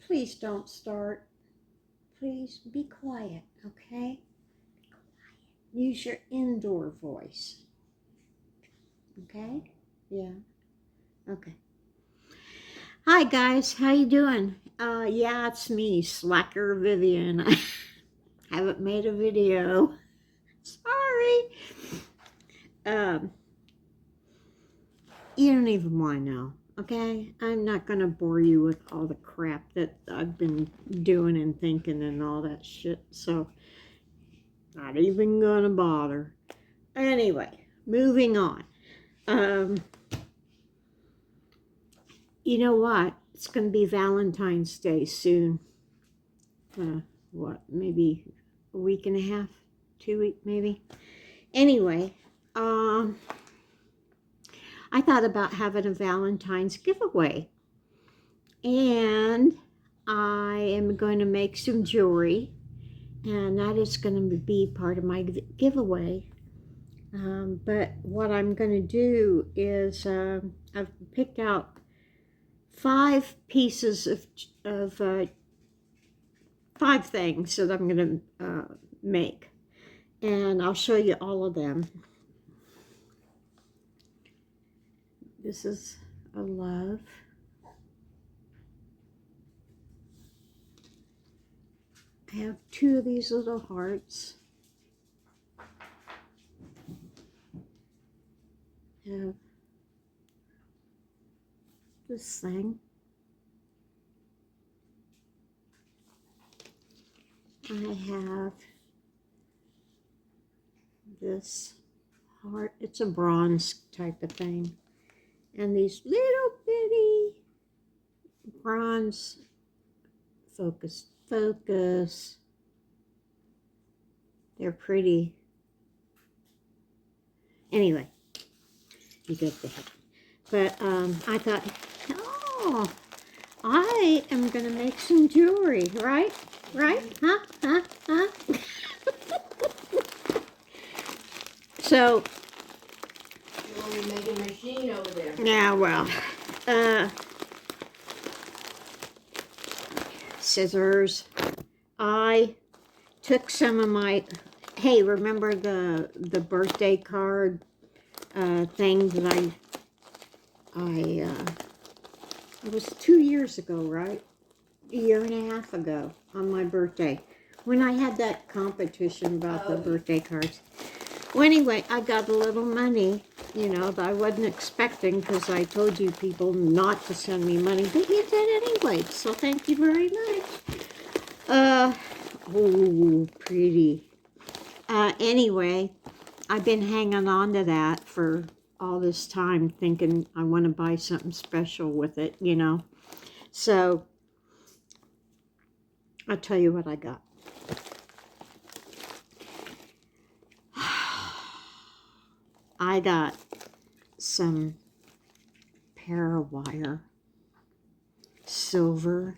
Please don't start. Please be quiet, okay? Be quiet. Use your indoor voice. Okay? Yeah. Okay. Hi guys, how you doing? Yeah, it's me, Slacker Vivian. I haven't made a video. Sorry. You don't even want to know, okay? I'm not going to bore you with all the crap that I've been doing and thinking and all that shit, so not even going to bother. Anyway, moving on. You know what? It's going to be Valentine's Day soon. What, maybe a week and a half? 2 weeks, maybe? Anyway, I thought about having a Valentine's giveaway. And I am going to make some jewelry. And that is going to be part of my giveaway. But what I'm going to do is I've picked out 5 pieces of 5 things that I'm going to make. And I'll show you all of them. This is a love. I have 2 of these little hearts. I have this thing. I have this heart. It's a bronze type of thing. And these little bitty bronze focus. They're pretty. Anyway, you get that. But I thought, oh, I am going to make some jewelry, right? Right? Huh? So, you want me to make a machine over there? yeah, well, scissors. I took some of my, hey, remember the birthday card thing that it was 2 years ago, right? A year and a half ago on my birthday, when I had that competition about the birthday cards. Well, anyway, I got a little money, you know, that I wasn't expecting because I told you people not to send me money, but you did anyway, so thank you very much. Oh, pretty. Anyway, I've been hanging on to that for all this time, thinking I want to buy something special with it, you know. So, I'll tell you what I got. I got some parawire, silver,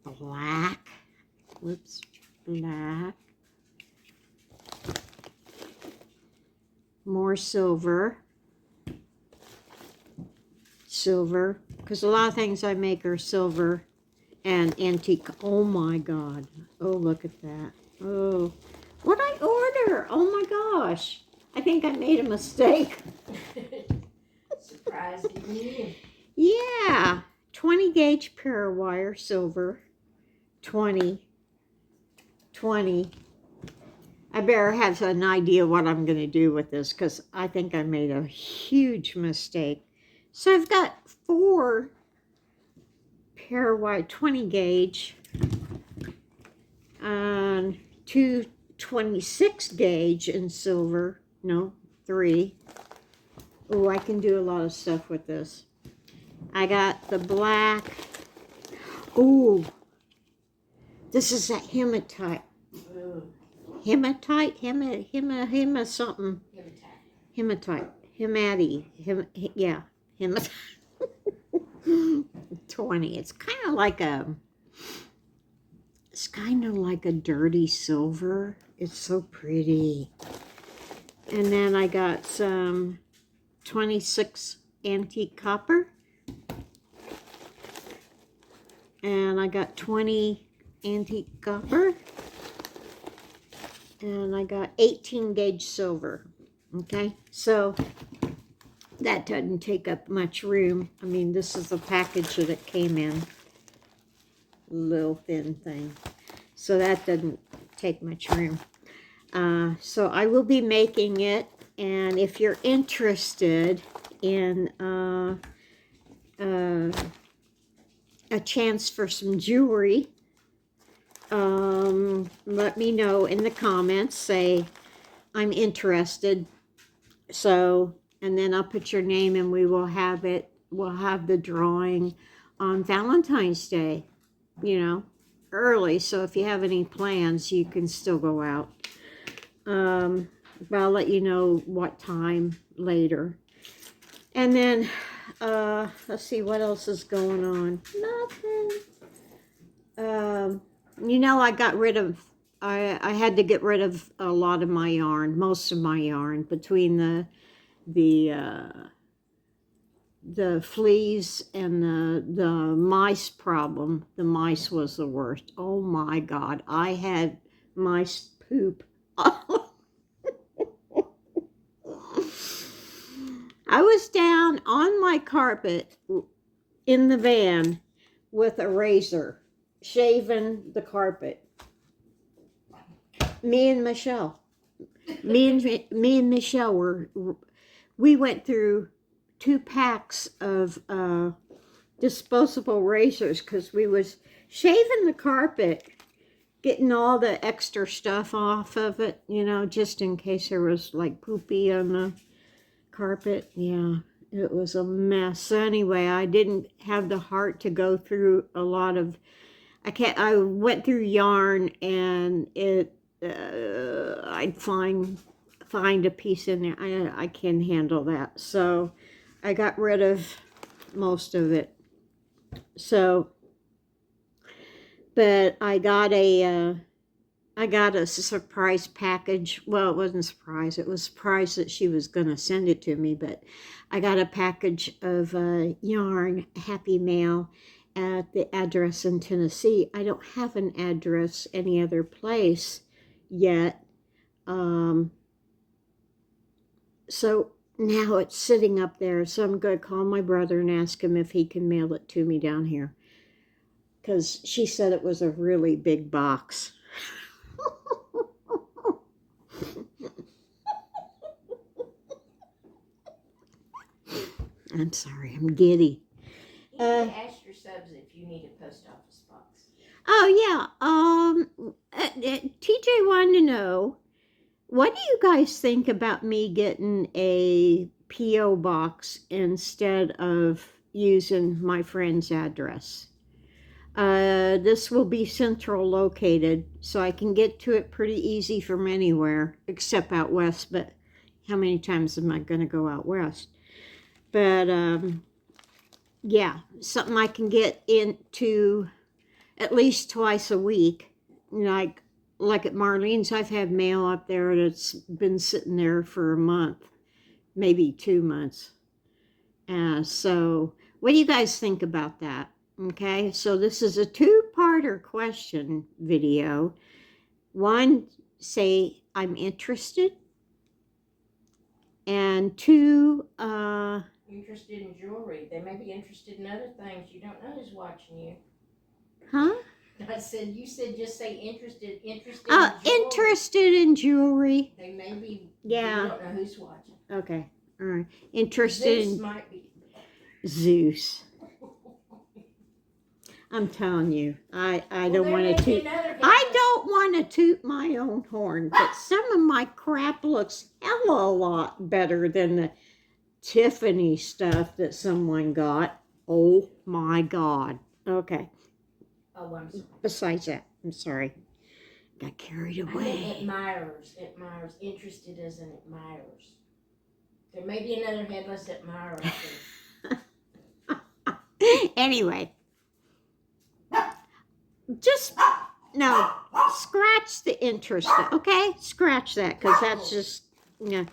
black, black, more silver, because a lot of things I make are silver and antique. Oh my God. Oh, look at that. Oh, what'd I order? Oh my gosh. I think I made a mistake. Surprise me. Yeah. 20 gauge parawire, silver. 20. I better have an idea what I'm going to do with this because I think I made a huge mistake. So I've got 4 parawire 20 gauge and 2 26 gauge in silver. No, 3. Oh, I can do a lot of stuff with this. I got the black. Oh, this is that hematite. Hematite? Something. Hematite. Yeah. Hematite. 20. It's kind of like a dirty silver. It's so pretty. And then I got some 26 antique copper. And I got 20 antique copper. And I got 18 gauge silver. Okay, so that doesn't take up much room. I mean, this is the package that it came in. Little thin thing. So that doesn't take much room. So I will be making it. And if you're interested in a chance for some jewelry, let me know in the comments. Say, I'm interested. So, and then I'll put your name and we will have it. We'll have the drawing on Valentine's Day, you know, early. So if you have any plans, you can still go out. But I'll let you know what time later. And then, let's see what else is going on. Nothing. You know, I got rid of, I had to get rid of a lot of my yarn, most of my yarn, between the fleas and the mice problem. The mice was the worst. Oh my God, I had mice poop. I was down on my carpet in the van with a razor, shaving the carpet. Me and Michelle we went through 2 packs of disposable razors because we was shaving the carpet, getting all the extra stuff off of it, you know, just in case there was like poopy on the carpet. Yeah, it was a mess. So anyway, I didn't have the heart to go through a lot of, I went through yarn and it, I'd find a piece in there. I can't handle that. So I got rid of most of it. So, but I got a surprise package. Well, it wasn't a surprise. It was a surprise that she was going to send it to me. But I got a package of yarn, Happy Mail, at the address in Tennessee. I don't have an address any other place yet. So now it's sitting up there. So I'm going to call my brother and ask him if he can mail it to me down here. Because she said it was a really big box. I'm sorry, I'm giddy. You can ask your subs if you need a post office box. Oh, yeah. TJ wanted to know, what do you guys think about me getting a P.O. box instead of using my friend's address? This will be central located, so I can get to it pretty easy from anywhere, except out west, but how many times am I going to go out west? But, yeah, something I can get into at least twice a week. Like at Marlene's, I've had mail up there that's been sitting there for a month, maybe 2 months. So what do you guys think about that? Okay, so this is a 2-parter question video. 1, say I'm interested. And 2, interested in jewelry. They may be interested in other things. You don't know who's watching you. Huh? I said, you said just say interested in jewelry. Interested in jewelry. They may be, yeah. You don't know who's watching. Okay, all right. Interested Zeus in might be. Zeus. I'm telling you, I don't want to toot. I don't want to toot my own horn, but some of my crap looks hella a lot better than the Tiffany stuff that someone got. Oh my God. Okay. Oh, I'm sorry. Besides that, I'm sorry. Got carried away. Admirers. Interested as in admirers. There may be another headless admirer. Anyway. Just, no, scratch the interest, okay? Scratch that, because that's just, no,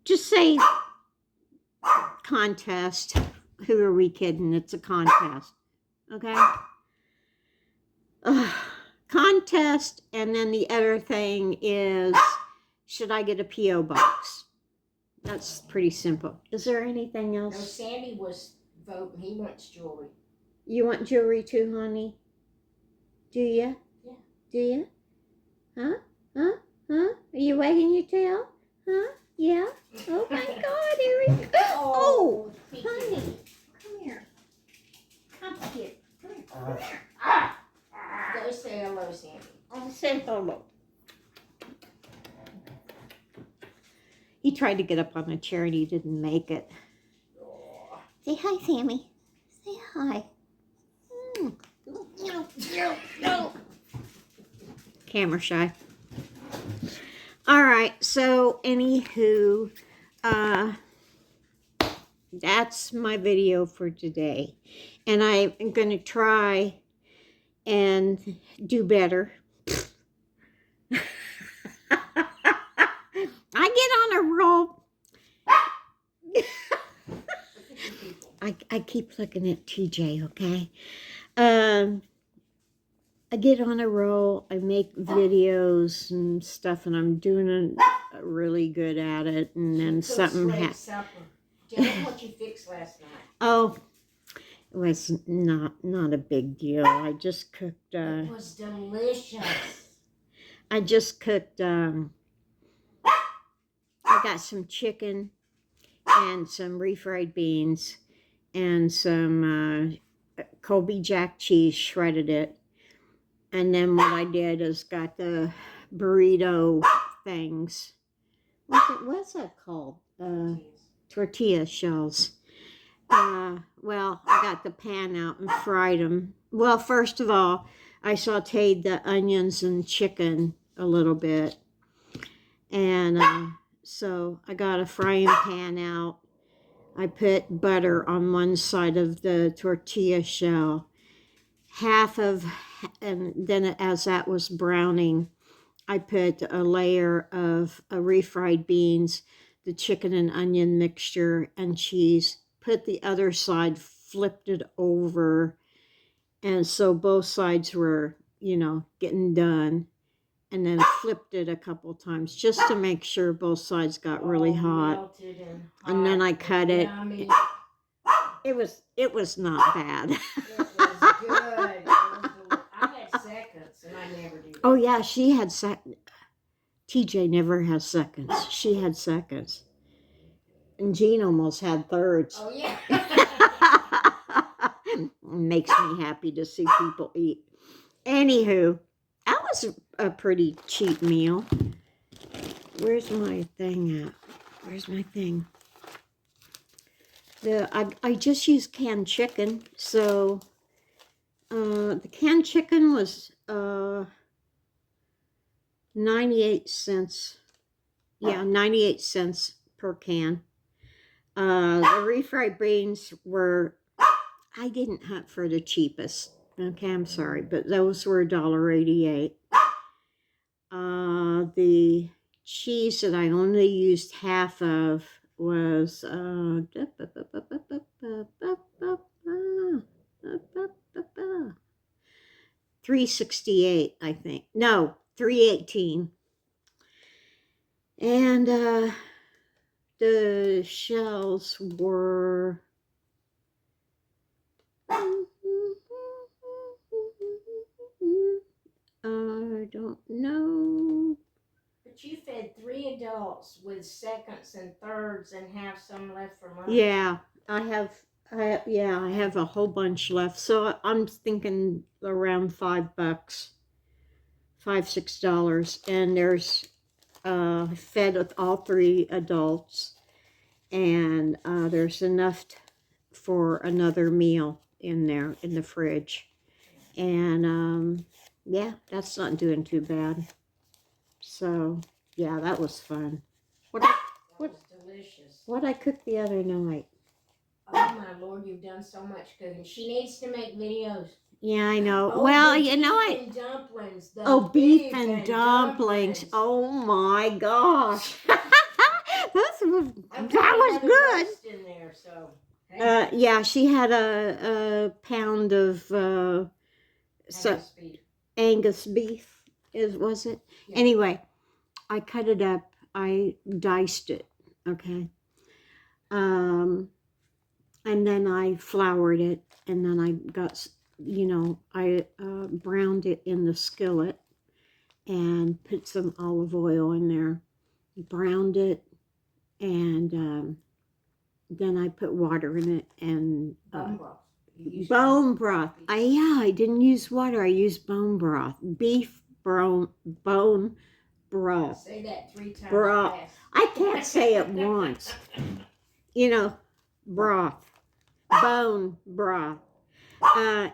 just say contest. Who are we kidding? It's a contest. Okay. Contest, and then the other thing is, should I get a P.O. box? That's pretty simple. Is there anything else? No, Sandy was voting. He wants jewelry. You want jewelry too, honey? Do you? Yeah. Do you? Huh? Huh? Huh? Are you wagging your tail? Huh? Yeah? Oh my God, here we go. Oh, honey. Come here. Come here. Come here. Go say hello, Sandy. I'll say hello. He tried to get up on the chair and he didn't make it. Oh. Say hi, Sammy. Say hi. No. Camera shy. All right, so anywho, that's my video for today. And I'm going to try and do better. I get on a roll. I keep looking at TJ, okay? I get on a roll. I make videos and stuff, and I'm doing really good at it. And then something happens. Tell me what you fixed last night. Oh, it was not a big deal. I just cooked. It was delicious. I just cooked. I got some chicken and some refried beans and some Colby Jack cheese, shredded it. And then what I did is got the burrito things. What's that called? Tortilla shells. Well, I got the pan out and fried them. Well, first of all, I sauteed the onions and chicken a little bit. And so I got a frying pan out. I put butter on one side of the tortilla shell. And then as that was browning, I put a layer of refried beans, the chicken and onion mixture, and cheese. Put the other side, flipped it over. And so both sides were, getting done. And then flipped it a couple times just to make sure both sides got really hot. And then I cut it. Yummy. It was not bad. It was good. I had seconds, and I never do. Oh yeah, she had seconds. TJ never has seconds. She had seconds. And Jean almost had thirds. Oh yeah. Makes me happy to see people eat. Anywho, that was a pretty cheap meal. Where's my thing at? Where's my thing? I just used canned chicken, so the canned chicken was 98 cents. Yeah, 98 cents per can. The refried beans were, I didn't hunt for the cheapest. Okay, I'm sorry, but those were $1.88. The cheese that I only used half of was $3.68, I think. No, $3.18. And the shells were I don't know. But you fed 3 adults with seconds and thirds and have some left for lunch. Yeah, I have a whole bunch left. So I'm thinking around $5, $6. And there's fed with all 3 adults. And there's enough for another meal in there in the fridge. And yeah, that's not doing too bad. So yeah, that was fun. That was delicious. What I cooked the other night? Oh my Lord, you've done so much cooking. She needs to make videos. Yeah, I know. Oh, well, beef I. And dumplings. Beef and dumplings. Oh my gosh. That was good. In there, so Yeah, she had a pound of Angus beef, was it? Yeah. Anyway, I cut it up. I diced it, okay? And then I floured it, and then I got, I browned it in the skillet and put some olive oil in there, browned it, and then I put water in it and Bone broth. bone broth. I didn't use water. I used bone broth, beef bone broth. Say that 3 times Broth. fast. I can't say it once. Broth, bone broth.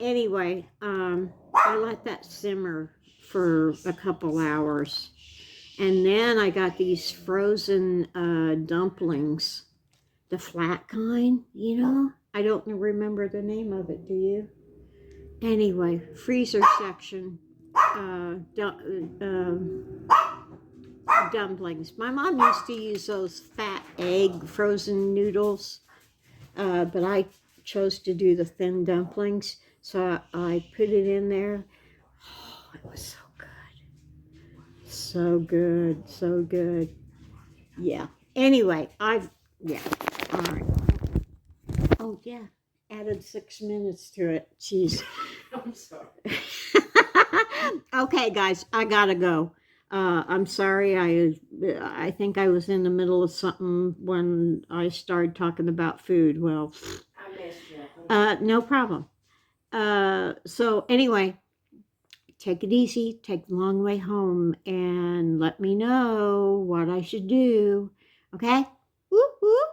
Anyway, I let that simmer for a couple hours. And then I got these frozen dumplings, the flat kind, I don't remember the name of it, do you? Anyway, freezer section, dumplings. My mom used to use those fat egg frozen noodles, but I chose to do the thin dumplings, so I put it in there. Oh, it was so good. So good, so good. Yeah. Anyway, all right. Oh, yeah. Added 6 minutes to it. Jeez. I'm sorry. Okay, guys, I gotta go. I'm sorry. I think I was in the middle of something when I started talking about food. Well, I messed you up. no problem. So anyway, take it easy. Take the long way home, and let me know what I should do. Okay? Whoop whoop.